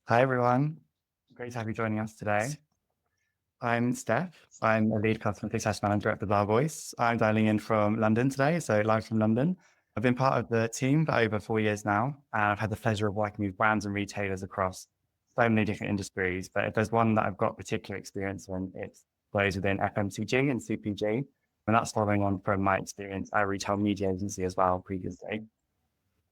Hi, everyone. Great to have you joining us today. I'm Steph. I'm a lead customer success manager at Bazaarvoice. I'm dialing in from London today, so live from London. I've been part of the team for over 4 years now, and I've had the pleasure of working with brands and retailers across so many different industries. But if there's one that I've got particular experience in, it's those within FMCG and CPG. And that's following on from my experience at a retail media agency as well previously.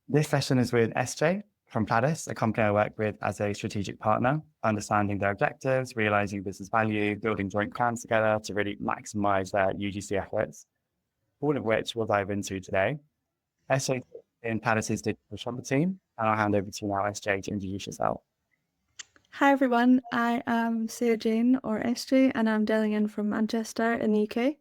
This session is with SJ from Pladis, a company I work with as a strategic partner, understanding their objectives, realizing business value, building joint plans together to really maximize their UGC efforts, all of which we'll dive into today. SJ in Pladis' digital shopper team, and I'll hand over to you now, SJ, to introduce yourself. Hi everyone, I am Sarah-Jayne or SJ and I'm dialing in from Manchester in the UK.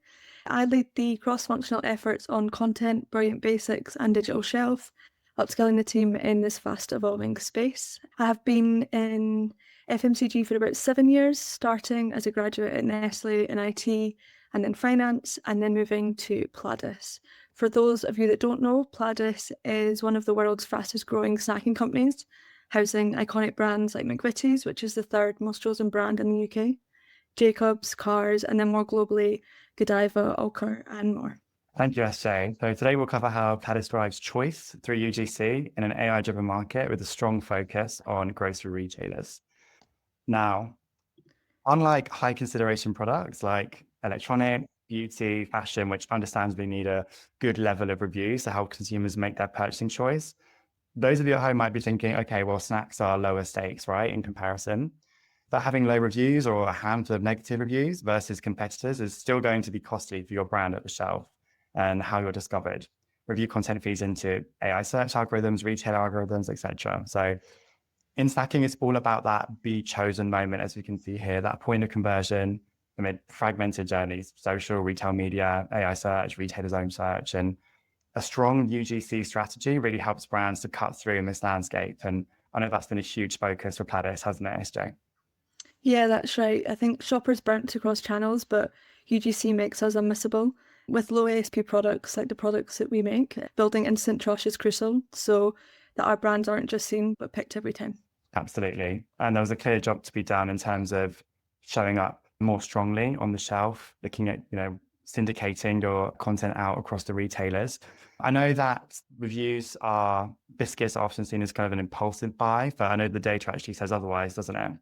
I lead the cross-functional efforts on content, brilliant basics and digital shelf, upskilling the team in this fast evolving space. I have been in FMCG for about 7 years, starting as a graduate at Nestle in IT and then finance and then moving to Pladis. For those of you that don't know, Pladis is one of the world's fastest growing snacking companies, housing iconic brands like McVitie's, which is the third most chosen brand in the UK, Jacobs, Cars, and then more globally, Godiva, Ulker, and more. Thank you, SJ. So today we'll cover how Pladis drives choice through UGC in an AI-driven market with a strong focus on grocery retailers. Now, unlike high consideration products like electronic, beauty, fashion, which understandably need a good level of reviews to help consumers make their purchasing choice, those of you at home might be thinking, okay, well, snacks are lower stakes, right, in comparison. But having low reviews or a handful of negative reviews versus competitors is still going to be costly for your brand at the shelf and how you're discovered. Review content feeds into AI search algorithms, retail algorithms, etc. So in snacking, it's all about that be chosen moment, as we can see here, that point of conversion amid fragmented journeys, social, retail media, AI search, retailer's own search, and a strong UGC strategy really helps brands to cut through in this landscape. And I know that's been a huge focus for Pladis, hasn't it, SJ? Yeah, that's right. I think shoppers bounce across channels, but UGC makes us unmissable. With low ASP products like the products that we make, building instant trust is crucial so that our brands aren't just seen but picked every time. Absolutely. And there was a clear job to be done in terms of showing up more strongly on the shelf, looking at, syndicating your content out across the retailers. I know that biscuits are often seen as kind of an impulsive buy, but I know the data actually says otherwise, doesn't it?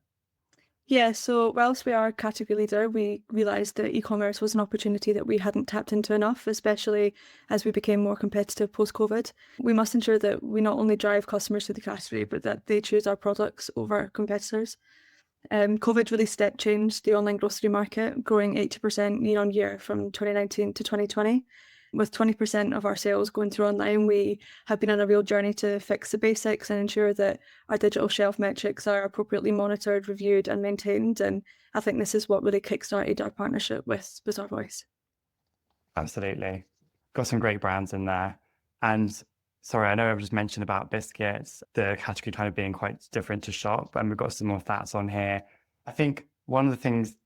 Yeah, so whilst we are a category leader, we realised that e-commerce was an opportunity that we hadn't tapped into enough, especially as we became more competitive post-COVID. We must ensure that we not only drive customers to the category, but that they choose our products over competitors. COVID really step changed the online grocery market, growing 80% year on year from 2019 to 2020. With 20% of our sales going through online, we have been on a real journey to fix the basics and ensure that our digital shelf metrics are appropriately monitored, reviewed, and maintained. And I think this is what really kickstarted our partnership with Bazaarvoice. Absolutely. Got some great brands in there. And sorry, I know I've just mentioned about biscuits, the category kind of being quite different to shop, and we've got some more stats on here. I think one of the things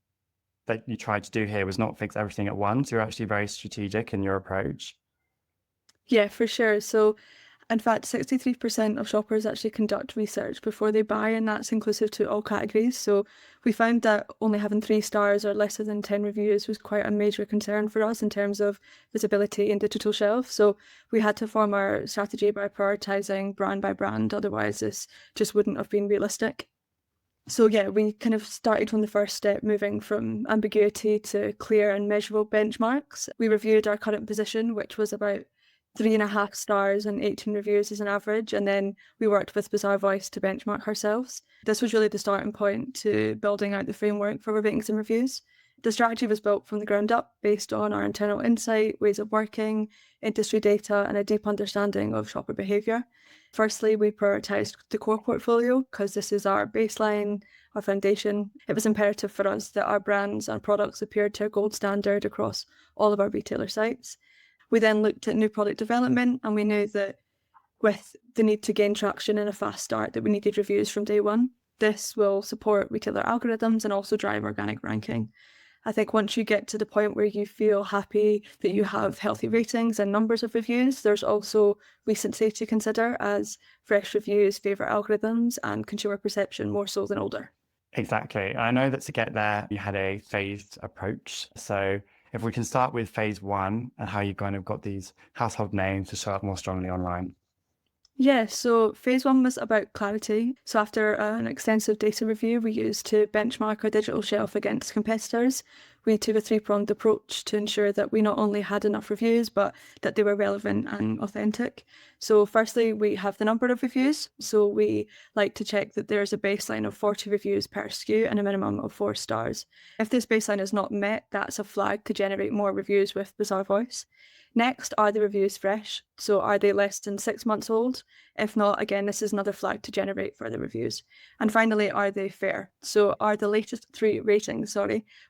that you tried to do here was not fix everything at once. You're actually very strategic in your approach. Yeah, for sure. So, in fact, 63% of shoppers actually conduct research before they buy, and that's inclusive to all categories. So, we found that only having 3 stars or lesser than 10 reviews was quite a major concern for us in terms of visibility in digital shelf. So, we had to form our strategy by prioritizing brand by brand, otherwise, this just wouldn't have been realistic. So, yeah, we kind of started from the first step, moving from ambiguity to clear and measurable benchmarks. We reviewed our current position, which was about 3.5 stars and 18 reviews as an average. And then we worked with Bazaarvoice to benchmark ourselves. This was really the starting point to building out the framework for our ratings and reviews. The strategy was built from the ground up based on our internal insight, ways of working, industry data, and a deep understanding of shopper behaviour. Firstly, we prioritised the core portfolio because this is our baseline, our foundation. It was imperative for us that our brands and products appeared to a gold standard across all of our retailer sites. We then looked at new product development, and we knew that with the need to gain traction in a fast start, that we needed reviews from day one. This will support retailer algorithms and also drive organic ranking. I think once you get to the point where you feel happy that you have healthy ratings and numbers of reviews, there's also recency to consider, as fresh reviews favour algorithms and consumer perception more so than older. Exactly. I know that to get there, you had a phased approach. So if we can start with phase one and how you kind of got these household names to show up more strongly online. Yeah, so phase one was about clarity. So after an extensive data review we used to benchmark our digital shelf against competitors, we took a three-pronged approach to ensure that we not only had enough reviews, but that they were relevant and authentic. So firstly, we have the number of reviews. So we like to check that there's a baseline of 40 reviews per SKU and a minimum of 4 stars. If this baseline is not met, that's a flag to generate more reviews with Bazaarvoice. Next, are the reviews fresh? So are they less than 6 months old? If not, again, this is another flag to generate further reviews. And finally, are they fair? So are the latest 3 ratings,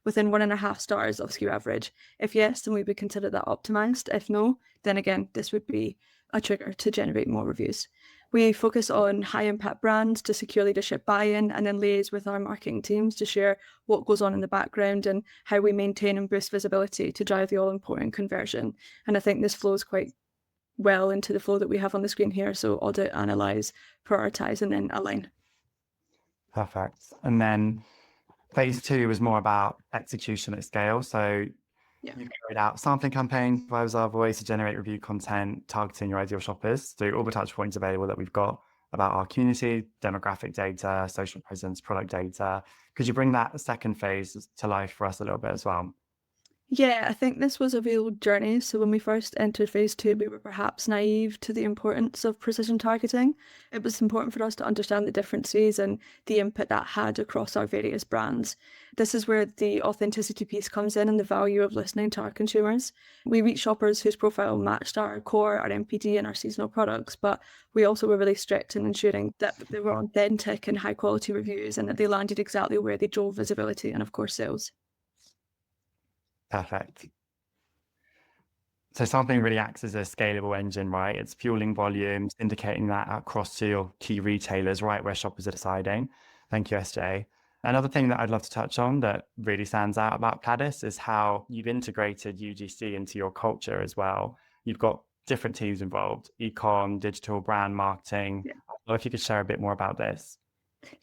within 1.5 stars of SKU average? If yes, then we would consider that optimized. If no, then again, this would be a trigger to generate more reviews. We focus on high impact brands to secure leadership buy-in, and then liaise with our marketing teams to share what goes on in the background and how we maintain and boost visibility to drive the all-important conversion. And I think this flows quite well into the flow that we have on the screen here. So audit, analyze, prioritize, and then align. Perfect. And then phase two was more about execution at scale. So you carried out sampling campaigns via Bazaarvoice to generate review content, targeting your ideal shoppers through all the touch points available that we've got about our community, demographic data, social presence, product data. Could you bring that second phase to life for us a little bit as well? Yeah, I think this was a real journey. So when we first entered phase two, we were perhaps naive to the importance of precision targeting. It was important for us to understand the differences and the input that had across our various brands. This is where the authenticity piece comes in and the value of listening to our consumers. We reached shoppers whose profile matched our core, our MPD, and our seasonal products, but we also were really strict in ensuring that they were authentic and high quality reviews and that they landed exactly where they drove visibility and, of course, sales. Perfect. So sampling really acts as a scalable engine, right? It's fueling volumes, indicating that across to your key retailers, right where shoppers are deciding. Thank you, SJ. Another thing that I'd love to touch on that really stands out about Pladis is how you've integrated UGC into your culture as well. You've got different teams involved, ecom, digital, brand marketing. Yeah. Well, if you could share a bit more about this.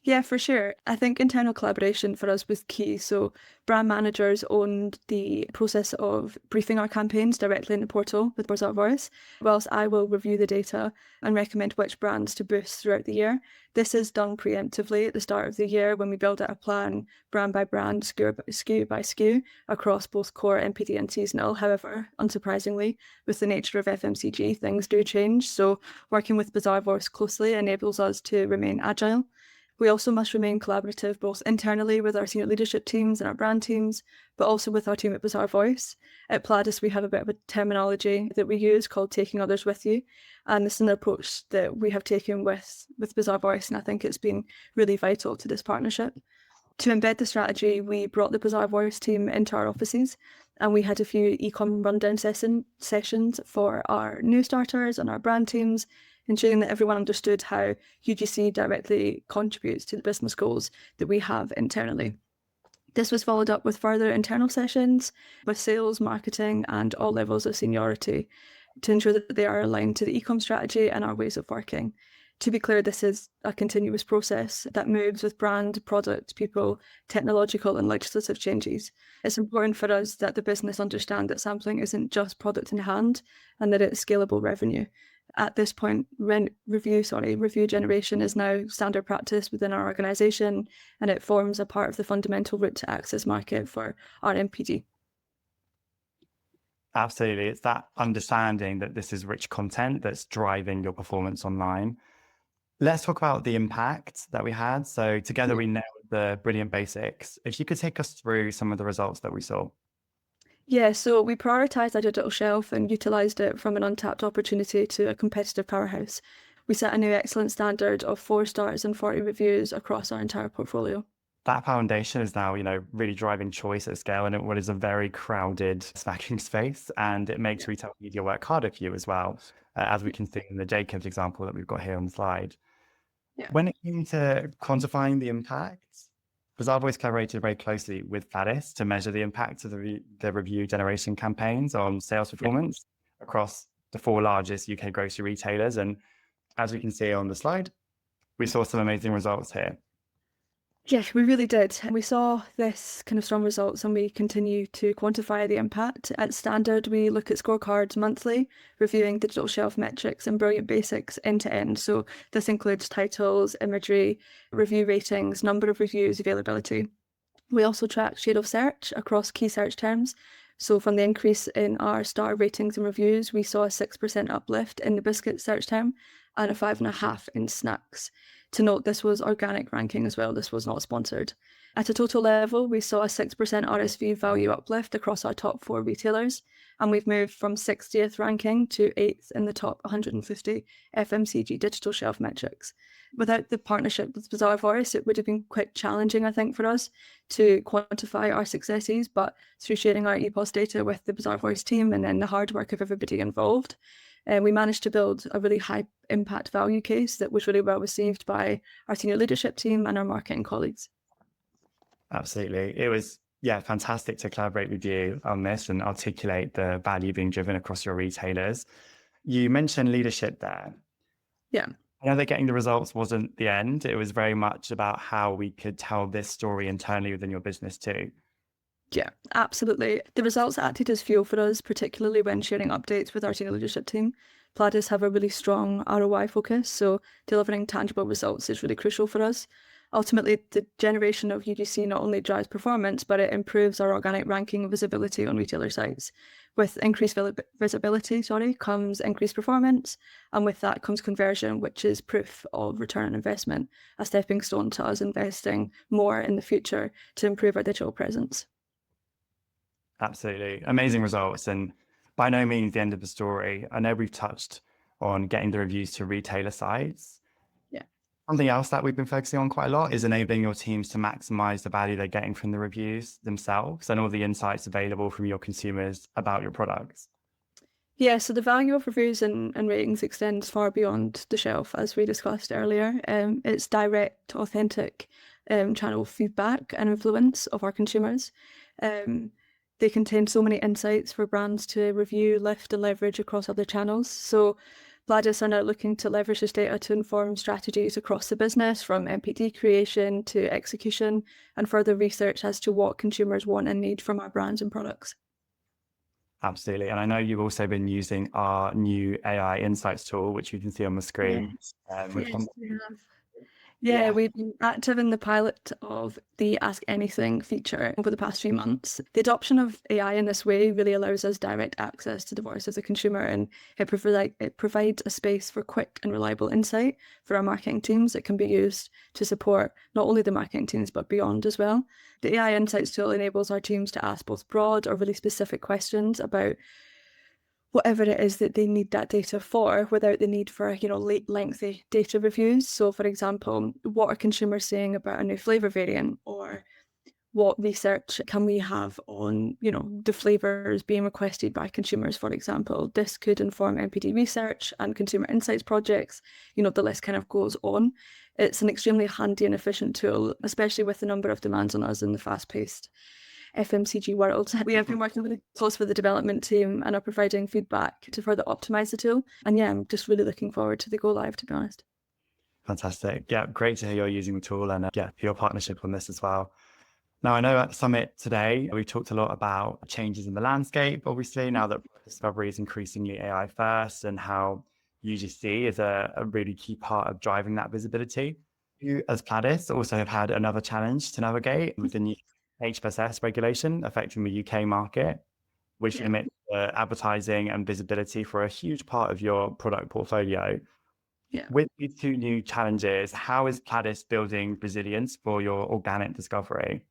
Yeah, for sure. I think internal collaboration for us was key. So brand managers owned the process of briefing our campaigns directly in the portal with Bazaarvoice, whilst I will review the data and recommend which brands to boost throughout the year. This is done preemptively at the start of the year when we build out a plan, brand by brand, SKU by SKU, across both core, MPD and seasonal. However, unsurprisingly, with the nature of FMCG, things do change. So working with Bazaarvoice closely enables us to remain agile. We also must remain collaborative, both internally with our senior leadership teams and our brand teams, but also with our team at Bazaarvoice. At Pladis, we have a bit of a terminology that we use called taking others with you. And this is an approach that we have taken with Bazaarvoice, and I think it's been really vital to this partnership. To embed the strategy, we brought the Bazaarvoice team into our offices, and we had a few e-com rundown sessions for our new starters and our brand teams, ensuring that everyone understood how UGC directly contributes to the business goals that we have internally. This was followed up with further internal sessions with sales, marketing, and all levels of seniority to ensure that they are aligned to the e-com strategy and our ways of working. To be clear, this is a continuous process that moves with brand, product, people, technological and legislative changes. It's important for us that the business understand that sampling isn't just product in hand and that it's scalable revenue. At this point, review generation is now standard practice within our organisation, and it forms a part of the fundamental route to access market for our MPD. Absolutely. It's that understanding that this is rich content that's driving your performance online. Let's talk about the impact that we had. So together we nailed the brilliant basics. If you could take us through some of the results that we saw. Yeah, so we prioritised our digital shelf and utilised it from an untapped opportunity to a competitive powerhouse. We set a new excellent standard of 4 stars and 40 reviews across our entire portfolio. That foundation is now, really driving choice at scale in what is a very crowded snacking space, and it makes retail media work harder for you as well, as we can see in the Jacobs example that we've got here on the slide. Yeah. When it came to quantifying the impact, Bazaarvoice collaborated very closely with Pladis to measure the impact of the review generation campaigns on sales performance across the 4 largest UK grocery retailers. And as we can see on the slide, we saw some amazing results here. Yeah, we really did. We saw this kind of strong results and we continue to quantify the impact. At Standard, we look at scorecards monthly, reviewing digital shelf metrics and Brilliant Basics end to end. So this includes titles, imagery, review ratings, number of reviews, availability. We also track share of search across key search terms. So from the increase in our star ratings and reviews, we saw a 6% uplift in the biscuit search term and a 5.5% in snacks. To note, this was organic ranking as well. This was not sponsored. At a total level, we saw a 6% RSV value uplift across our top 4 retailers, and we've moved from 60th ranking to 8th in the top 150 FMCG digital shelf metrics. Without the partnership with Bazaarvoice, it would have been quite challenging, I think, for us to quantify our successes, but through sharing our EPOS data with the Bazaarvoice team and then the hard work of everybody involved, we managed to build a really high impact value case that was really well received by our senior leadership team and our marketing colleagues. Absolutely. It was, fantastic to collaborate with you on this and articulate the value being driven across your retailers. You mentioned leadership there. Yeah. I know that getting the results wasn't the end. It was very much about how we could tell this story internally within your business too. Yeah, absolutely. The results acted as fuel for us, particularly when sharing updates with our senior leadership team. Pladis have a really strong ROI focus, so delivering tangible results is really crucial for us. Ultimately, the generation of UGC not only drives performance, but it improves our organic ranking and visibility on retailer sites. With increased visibility, comes increased performance, and with that comes conversion, which is proof of return on investment, a stepping stone to us investing more in the future to improve our digital presence. Absolutely. Amazing results. And by no means the end of the story. I know we've touched on getting the reviews to retailer sites. Yeah. Something else that we've been focusing on quite a lot is enabling your teams to maximize the value they're getting from the reviews themselves and all the insights available from your consumers about your products. Yeah, so the value of reviews and ratings extends far beyond the shelf, as we discussed earlier. It's direct, authentic channel feedback and influence of our consumers. They contain so many insights for brands to review, lift, and leverage across other channels. So Pladis are now looking to leverage this data to inform strategies across the business, from MPD creation to execution, and further research as to what consumers want and need from our brands and products. Absolutely. And I know you've also been using our new AI insights tool, which you can see on the screen. Yes, we have. Yeah, we've been active in the pilot of the Ask Anything feature over the past few months. The adoption of AI in this way really allows us direct access to the voice of the consumer, and it provides a space for quick and reliable insight for our marketing teams that can be used to support not only the marketing teams, but beyond as well. The AI Insights tool enables our teams to ask both broad or really specific questions about whatever it is that they need that data for without the need for, lengthy data reviews. So for example, what are consumers saying about a new flavour variant, or what research can we have on, the flavours being requested by consumers, for example. This could inform MPD research and consumer insights projects. The list kind of goes on. It's an extremely handy and efficient tool, especially with the number of demands on us in the fast-paced FMCG world. We have been working really close with the development team and are providing feedback to further optimize the tool. And I'm just really looking forward to the go live, to be honest. Fantastic. Yeah, great to hear you're using the tool and for your partnership on this as well. Now, I know at Summit today, we've talked a lot about changes in the landscape, obviously, now that discovery is increasingly AI first and how UGC is a really key part of driving that visibility. You, as Pladis, also have had another challenge to navigate with the new HFSS regulation affecting the UK market, which limits advertising and visibility for a huge part of your product portfolio. Yeah. With these 2 new challenges, how is Pladis building resilience for your organic discovery?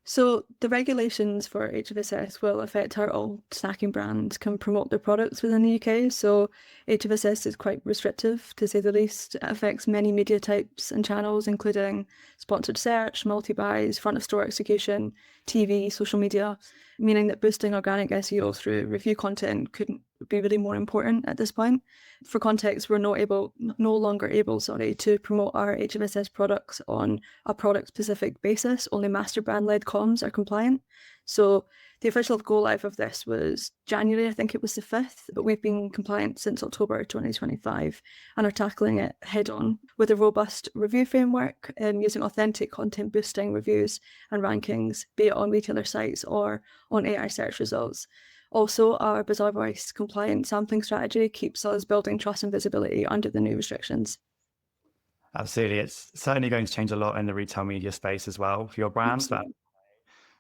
So the regulations for HFSS will affect how all snacking brands can promote their products within the UK. So HFSS is quite restrictive, to say the least. It affects many media types and channels, including sponsored search, multi-buys, front of store execution, TV, social media, meaning that boosting organic SEO through review content couldn't would be really more important at this point. For context, we're no longer able to promote our HMSS products on a product-specific basis. Only master brand-led comms are compliant. So the official go live of this was January, I think it was the 5th, but we've been compliant since October 2025 and are tackling it head on with a robust review framework and using authentic content boosting reviews and rankings, be it on retailer sites or on AI search results. Also, our Bazaarvoice compliant sampling strategy keeps us building trust and visibility under the new restrictions. Absolutely. It's certainly going to change a lot in the retail media space as well for your brands. But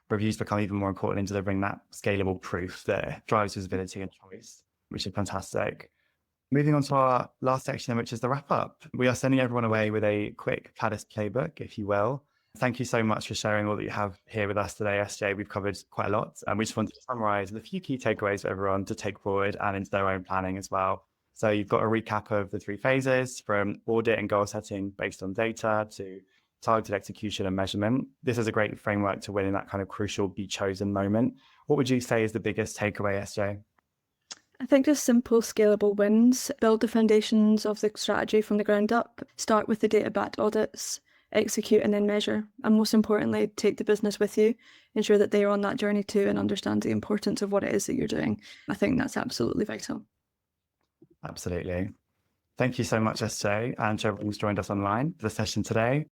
reviews become even more important in delivering that scalable proof that drives visibility and choice, which is fantastic. Moving on to our last section, which is the wrap up. We are sending everyone away with a quick Pladis playbook, if you will. Thank you so much for sharing all that you have here with us today, SJ. We've covered quite a lot, and we just wanted to summarize with a few key takeaways for everyone to take forward and into their own planning as well. So you've got a recap of the 3 phases, from audit and goal setting based on data to targeted execution and measurement. This is a great framework to win in that kind of crucial be chosen moment. What would you say is the biggest takeaway, SJ? I think just simple, scalable wins. Build the foundations of the strategy from the ground up. Start with the data-backed audits, execute and then measure. And most importantly, take the business with you. Ensure that they are on that journey too and understand the importance of what it is that you're doing. I think that's absolutely vital. Absolutely. Thank you so much, SJ, and to everyone who's joined us online for the session today.